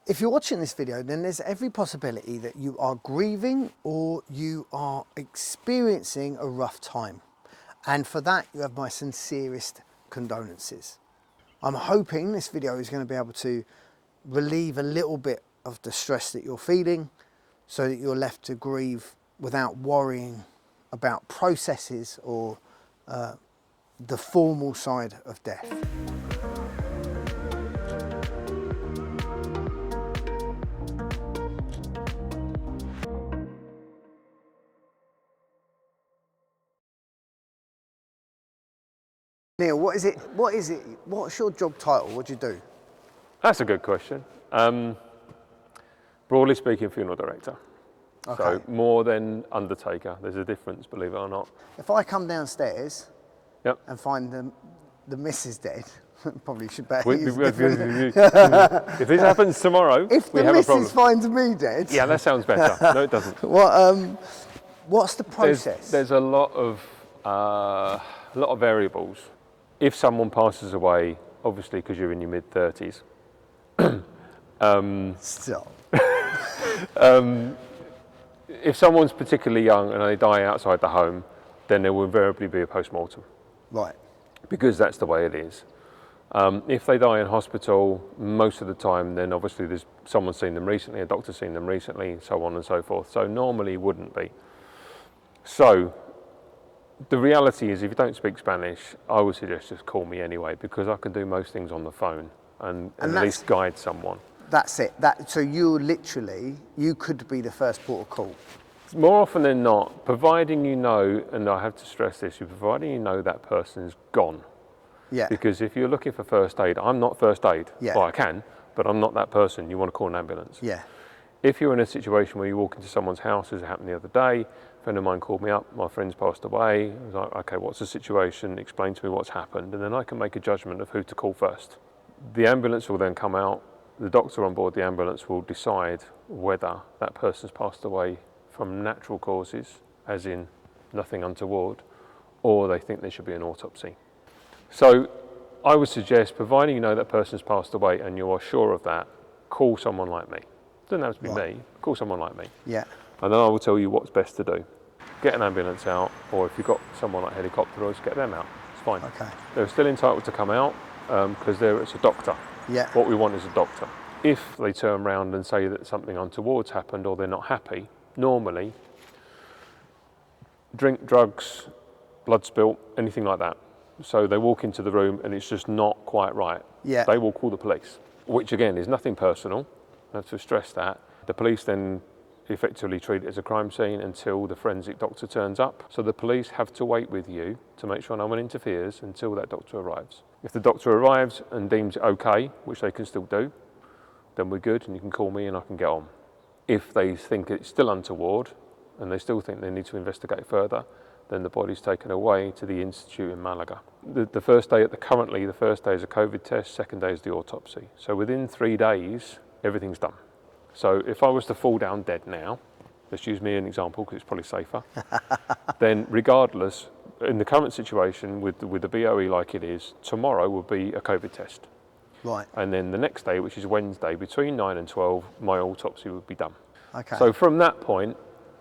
If you're watching this video, then there's every possibility that you are grieving or you are experiencing a rough time. And for that, you have my sincerest condolences. I'm hoping this video is going to be able to relieve a little bit of the stress that you're feeling so that you're left to grieve without worrying about processes or the formal side of death. Neil, what is it? What's your job title? What do you do? That's a good question. Broadly speaking, funeral director. Okay. So more than undertaker. There's a difference, believe it or not. If I come downstairs Yep. and find the missus dead, probably should better If use a different... this happens tomorrow, If we the have a problem. missus finds me dead... Yeah, that sounds better. No, it doesn't. What's the process? There's a lot of variables. If someone passes away, obviously because you're in your mid-30s, Stop. if someone's particularly young and they die outside the home, then there will invariably be a post-mortem. Right. Because that's the way it is. If they die in hospital, most of the time, then obviously there's someone seen them recently, a doctor's seen them recently, so on and so forth. So normally wouldn't be. So the reality is, if you don't speak Spanish, I would suggest just call me anyway, because I can do most things on the phone and at least guide someone. That's it. So you could be the first port of call. More often than not, providing you know, and I have to stress this, providing you know that person's gone. Yeah. Because if you're looking for first aid, I'm not first aid. Yeah. Well, I can, but I'm not that person. You want to call an ambulance. Yeah. If you're in a situation where you walk into someone's house, as it happened the other day, a friend of mine called me up, my friend's passed away. I was like, okay, what's the situation? Explain to me what's happened, and then I can make a judgment of who to call first. The ambulance will then come out. The doctor on board the ambulance will decide whether that person's passed away from natural causes, as in nothing untoward, or they think there should be an autopsy. So I would suggest, providing you know that person's passed away and you are sure of that, call someone like me. It doesn't have to be me, call someone like me. Yeah. And then I will tell you what's best to do. Get an ambulance out, or if you've got someone like helicopter, get them out. It's fine. Okay. They're still entitled to come out because it's a doctor. Yeah. What we want is a doctor. If they turn around and say that something untoward's happened or they're not happy, normally drink, drugs, blood spilt, anything like that. So they walk into the room and it's just not quite right. Yeah. They will call the police, which again is nothing personal. I have to stress that. The police then effectively treat it as a crime scene until the forensic doctor turns up. So the police have to wait with you to make sure no one interferes until that doctor arrives. If the doctor arrives and deems it okay, which they can still do, then we're good and you can call me and I can get on. If they think it's still untoward and they still think they need to investigate further, then the body's taken away to the institute in Malaga. The first day the first day is a COVID test, second day is the autopsy. So within 3 days, everything's done. So if I was to fall down dead now, let's use me as an example because it's probably safer, then regardless, in the current situation with the BOE like it is, tomorrow will be a COVID test. Right. And then the next day, which is Wednesday, between 9 and 12, my autopsy would be done. Okay. So from that point,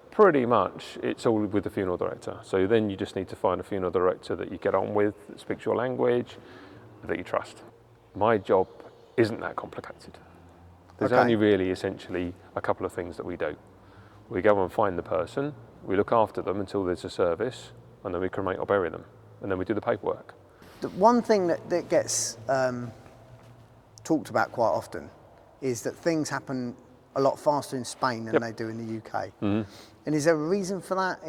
pretty much it's all with the funeral director. So then you just need to find a funeral director that you get on with, that speaks your language, that you trust. My job isn't that complicated. There's only really essentially a couple of things that we do. We go and find the person, we look after them until there's a service, and then we cremate or bury them, and then we do the paperwork. The one thing that gets talked about quite often is that things happen a lot faster in Spain than they do in the UK. Mm-hmm. And is there a reason for that?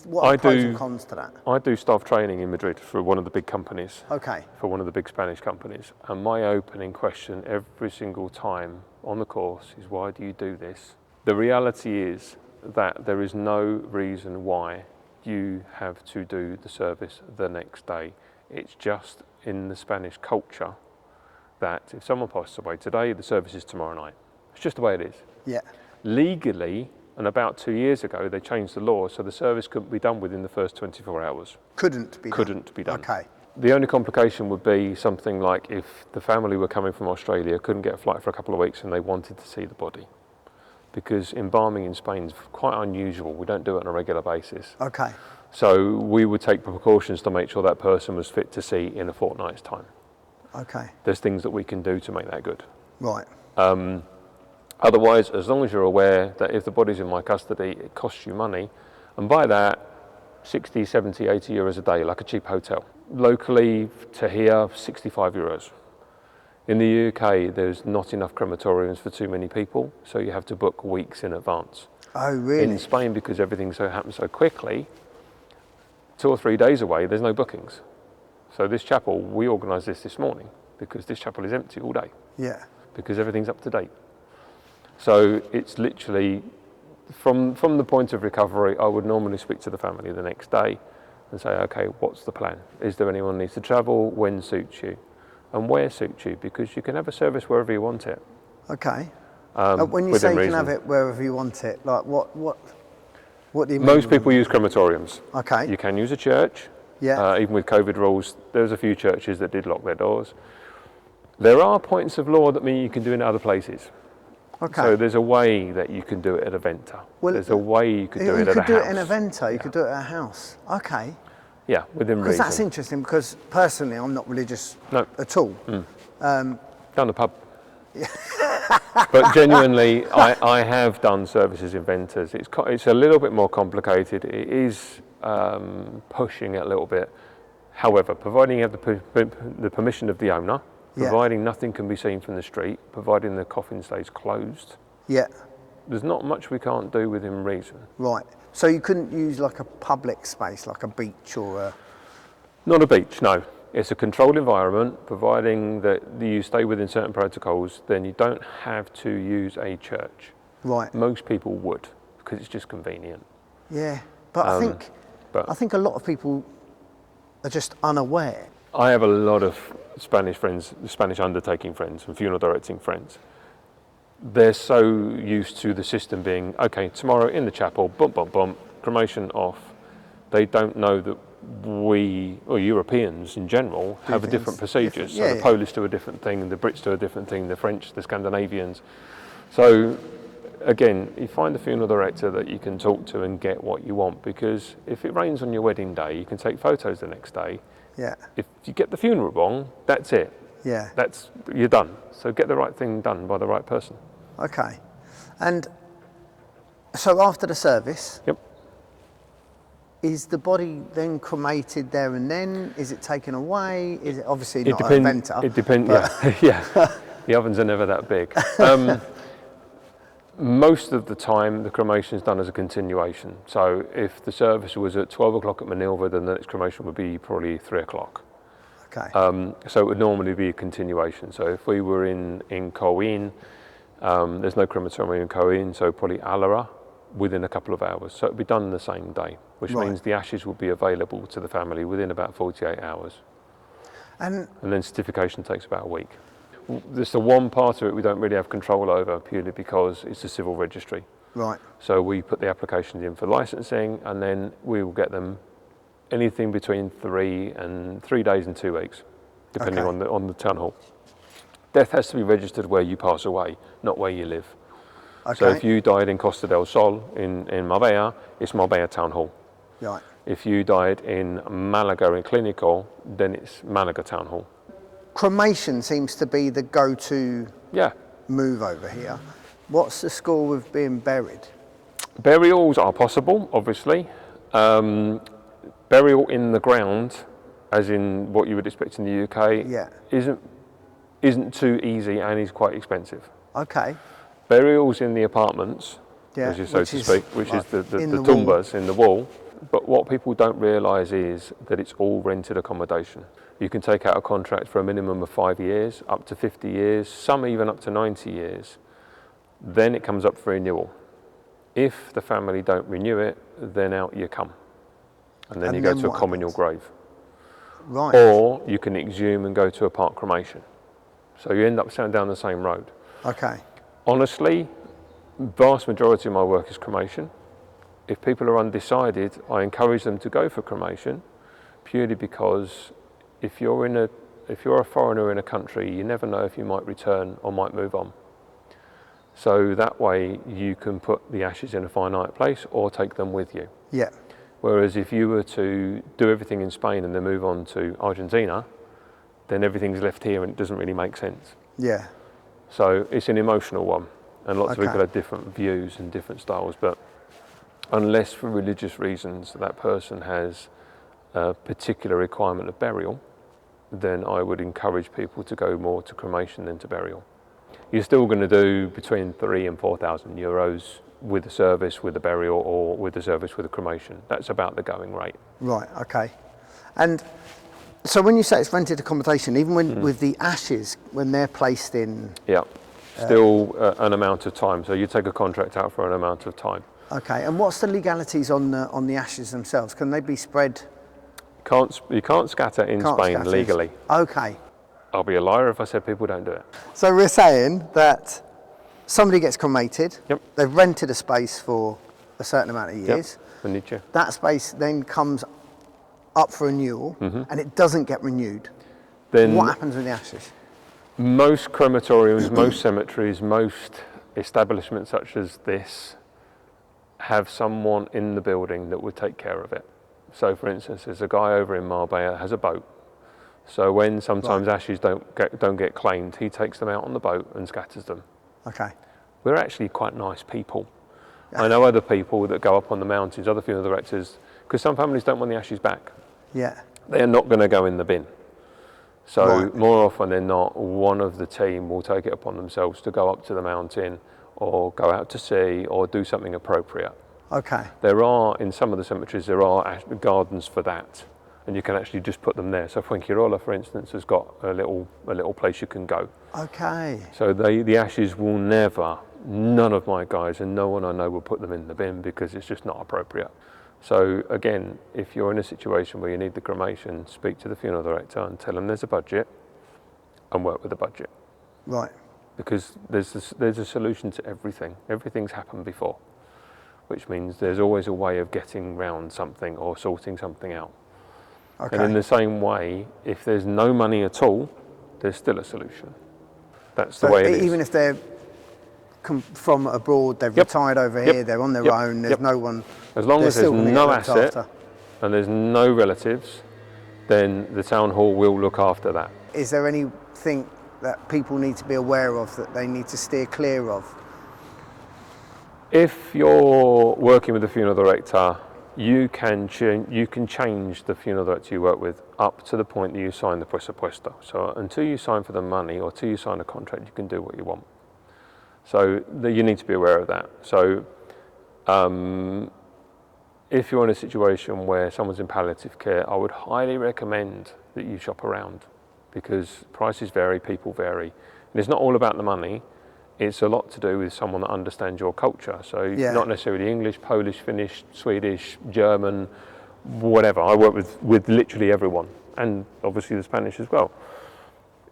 What are the pros and cons to that? I do staff training in Madrid for one of the big companies. Okay. For one of the big Spanish companies. And my opening question every single time on the course is, why do you do this? The reality is that there is no reason why you have to do the service the next day. It's just in the Spanish culture that if someone passes away today, the service is tomorrow night. It's just the way it is. Yeah. Legally, and about 2 years ago, they changed the law so the service couldn't be done within the first 24 hours. Couldn't be done. Okay. The only complication would be something like if the family were coming from Australia, couldn't get a flight for a couple of weeks and they wanted to see the body. Because embalming in Spain is quite unusual. We don't do it on a regular basis. Okay. So we would take precautions to make sure that person was fit to see in a fortnight's time. Okay. There's things that we can do to make that good. Right. Otherwise, as long as you're aware that if the body's in my custody, it costs you money. And by that, 60, 70, 80 euros a day, like a cheap hotel. Locally to here, 65 euros. In the UK, there's not enough crematoriums for too many people, so you have to book weeks in advance. Oh, really? In Spain, because everything happens so quickly, 2 or 3 days away, there's no bookings. So this chapel, we organised this morning because this chapel is empty all day. Yeah. Because everything's up to date. So it's literally, from the point of recovery, I would normally speak to the family the next day and say, okay, what's the plan? Is there anyone who needs to travel? When suits you? And where suits you? Because you can have a service wherever you want it. Okay. When you say you can have it wherever you want it, like what do you mean? Most people use crematoriums. Okay. You can use a church. Yeah. Even with COVID rules, there's a few churches that did lock their doors. There are points of law that mean you can do it in other places. Okay. So there's a way that you can do it at a venta. Well, there's a way you could do it at a house. You could do it in a venta, you could do it at a house. Okay. Yeah, within reason. Because that's interesting, because personally I'm not religious at all. Down the pub. But genuinely, I have done services in ventas. It's a little bit more complicated. It is pushing it a little bit. However, providing you have the permission of the owner, providing nothing can be seen from the street, providing the coffin stays closed. Yeah. There's not much we can't do within reason. Right. So you couldn't use like a public space, like a beach or a... Not a beach, no. It's a controlled environment, providing that you stay within certain protocols, then you don't have to use a church. Right. Most people would, because it's just convenient. Yeah, but I think a lot of people are just unaware. I have a lot of Spanish friends, Spanish undertaking friends and funeral directing friends. They're so used to the system being, okay, tomorrow in the chapel, bump, bump, bump, cremation off. They don't know that we, or Europeans in general, have different procedures. So the Polish do a different thing, the Brits do a different thing, the French, the Scandinavians. So again, you find a funeral director that you can talk to and get what you want, because if it rains on your wedding day, you can take photos the next day. Yeah. If you get the funeral wrong, that's it. Yeah. You're done. So get the right thing done by the right person. Okay. And so after the service, Yep. is the body then cremated there and then? Is it taken away? Is it obviously not a venta? It depends. Yeah. The ovens are never that big. Most of the time, the cremation is done as a continuation. So if the service was at 12 o'clock at Manilva, then the next cremation would be probably 3 o'clock. Okay. So it would normally be a continuation. So if we were in Coin, there's no crematorium in Coin, so probably Alara within a couple of hours. So it would be done the same day, which means the ashes will be available to the family within about 48 hours. And then certification takes about a week. There's the one part of it we don't really have control over, purely because it's a civil registry. Right. So we put the applications in for licensing, and then we will get them anything between 3 days and 2 weeks, depending on the town hall. Death has to be registered where you pass away, not where you live. Okay. So if you died in Costa del Sol in Marbella, it's Marbella Town Hall. Right. If you died in Malaga in Clínico, then it's Malaga Town Hall. Cremation seems to be the go-to move over here. What's the score with being buried? Burials are possible, obviously. Burial in the ground, as in what you would expect in the UK, isn't too easy and is quite expensive. Okay. Burials in the apartments, as you so to speak, which is the tumbas in the wall. But what people don't realise is that it's all rented accommodation. You can take out a contract for a minimum of 5 years, up to 50 years, some even up to 90 years. Then it comes up for renewal. If the family don't renew it, then out you come. And then you go to a communal grave. Right. Or you can exhume and go to a park cremation. So you end up down the same road. Okay. Honestly, vast majority of my work is cremation. If people are undecided, I encourage them to go for cremation, purely because if you're a foreigner in a country, you never know if you might return or might move on. So that way you can put the ashes in a finite place or take them with you. Yeah. Whereas if you were to do everything in Spain and then move on to Argentina, then everything's left here and it doesn't really make sense. Yeah. So it's an emotional one, and lots of Okay. people have different views and different styles, but unless for religious reasons that person has a particular requirement of burial, then I would encourage people to go more to cremation than to burial. You're still going to do between 3,000 and 4,000 euros with the service, with the burial, or with the service with the cremation. That's about the going rate. Right, okay. And so when you say it's rented accommodation, even when with the ashes, when they're placed in... Yeah, still an amount of time. So you take a contract out for an amount of time. Okay, and what's the legalities on the ashes themselves? Can they be spread? You can't scatter in Spain legally. Okay. I'll be a liar if I said people don't do it. So we're saying that somebody gets cremated, Yep. they've rented a space for a certain amount of years, Yep. that space then comes up for renewal and it doesn't get renewed. Then What happens with the ashes? most crematoriums, most cemeteries, most establishments such as this have someone in the building that would take care of it. So for instance, there's a guy over in Marbella that has a boat. So when sometimes ashes don't get claimed, he takes them out on the boat and scatters them. Okay. We're actually quite nice people. I know other people that go up on the mountains, other funeral directors, because some families don't want the ashes back. Yeah. They are not going to go in the bin. So Right. more often than not, one of the team will take it upon themselves to go up to the mountain or go out to sea or do something appropriate. Okay. There are, in some of the cemeteries, there are gardens for that, and you can actually just put them there. So Fuengirola, for instance, has got a little place you can go. Okay. So the ashes will never, none of my guys and no one I know will put them in the bin because it's just not appropriate. So again, if you're in a situation where you need the cremation, speak to the funeral director and tell them there's a budget and work with the budget. Right. Because there's a solution to everything. Everything's happened before, which means there's always a way of getting round something or sorting something out. Okay. And in the same way, if there's no money at all, there's still a solution. That's the way it is. Even if they're from abroad, they've retired over here, they're on their own, there's no one... As long as there's still gonna no get looked asset after. and there's no relatives, then the town hall will look after that. Is there anything that people need to be aware of that they need to steer clear of? If you're working with a funeral director, you can change the funeral director you work with up to the point that you sign the presupuesto. So until you sign for the money or until you sign a contract, you can do what you want. So you need to be aware of that. So if you're in a situation where someone's in palliative care, I would highly recommend that you shop around because prices vary, people vary. And it's not all about the money. It's a lot to do with someone that understands your culture. So not necessarily English, Polish, Finnish, Swedish, German, whatever. I work with literally everyone, and obviously the Spanish as well.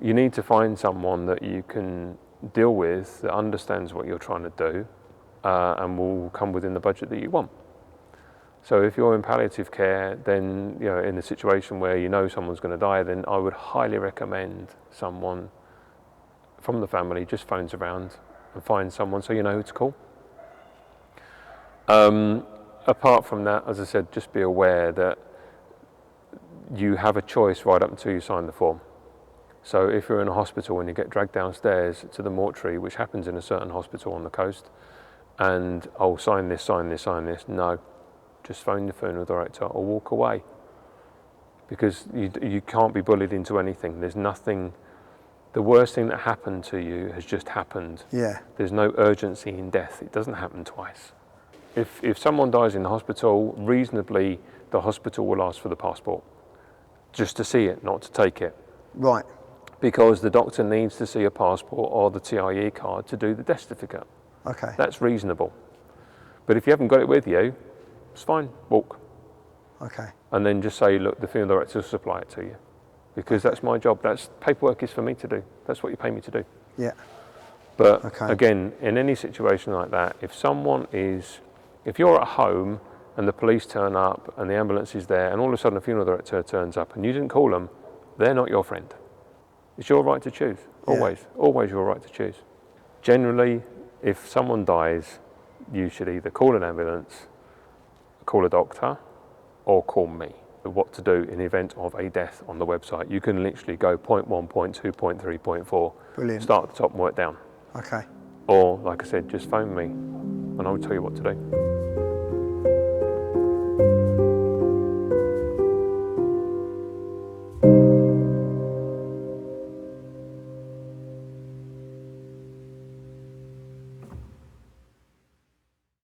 You need to find someone that you can deal with that understands what you're trying to do and will come within the budget that you want. So if you're in palliative care, then in a situation where you know someone's going to die, then I would highly recommend someone from the family just phones around and finds someone so you know who to call. Apart from that, as I said, just be aware that you have a choice right up until you sign the form. So if you're in a hospital and you get dragged downstairs to the mortuary, which happens in a certain hospital on the coast, and sign this, no, just phone the funeral director or walk away. Because you can't be bullied into anything. There's nothing. The worst thing that happened to you has just happened. Yeah. There's no urgency in death. It doesn't happen twice. If someone dies in the hospital, reasonably, the hospital will ask for the passport. Just to see it, not to take it. Right. Because the doctor needs to see a passport or the TIE card to do the death certificate. Okay. That's reasonable. But if you haven't got it with you, it's fine, walk. Okay. And then just say, look, the funeral director will supply it to you. Because that's my job. Paperwork is for me to do. That's what you pay me to do. Yeah. But again, in any situation like that, if you're at home and the police turn up and the ambulance is there and all of a sudden a funeral director turns up and you didn't call them, they're not your friend. It's your right to choose, always your right to choose. Generally, if someone dies, you should either call an ambulance, call a doctor, or call me. What to do in the event of a death on the website. You can literally go point 1, point 2, point 3, point 4, Brilliant. start at the top and work down. Okay. Or, like I said, just phone me and I'll tell you what to do.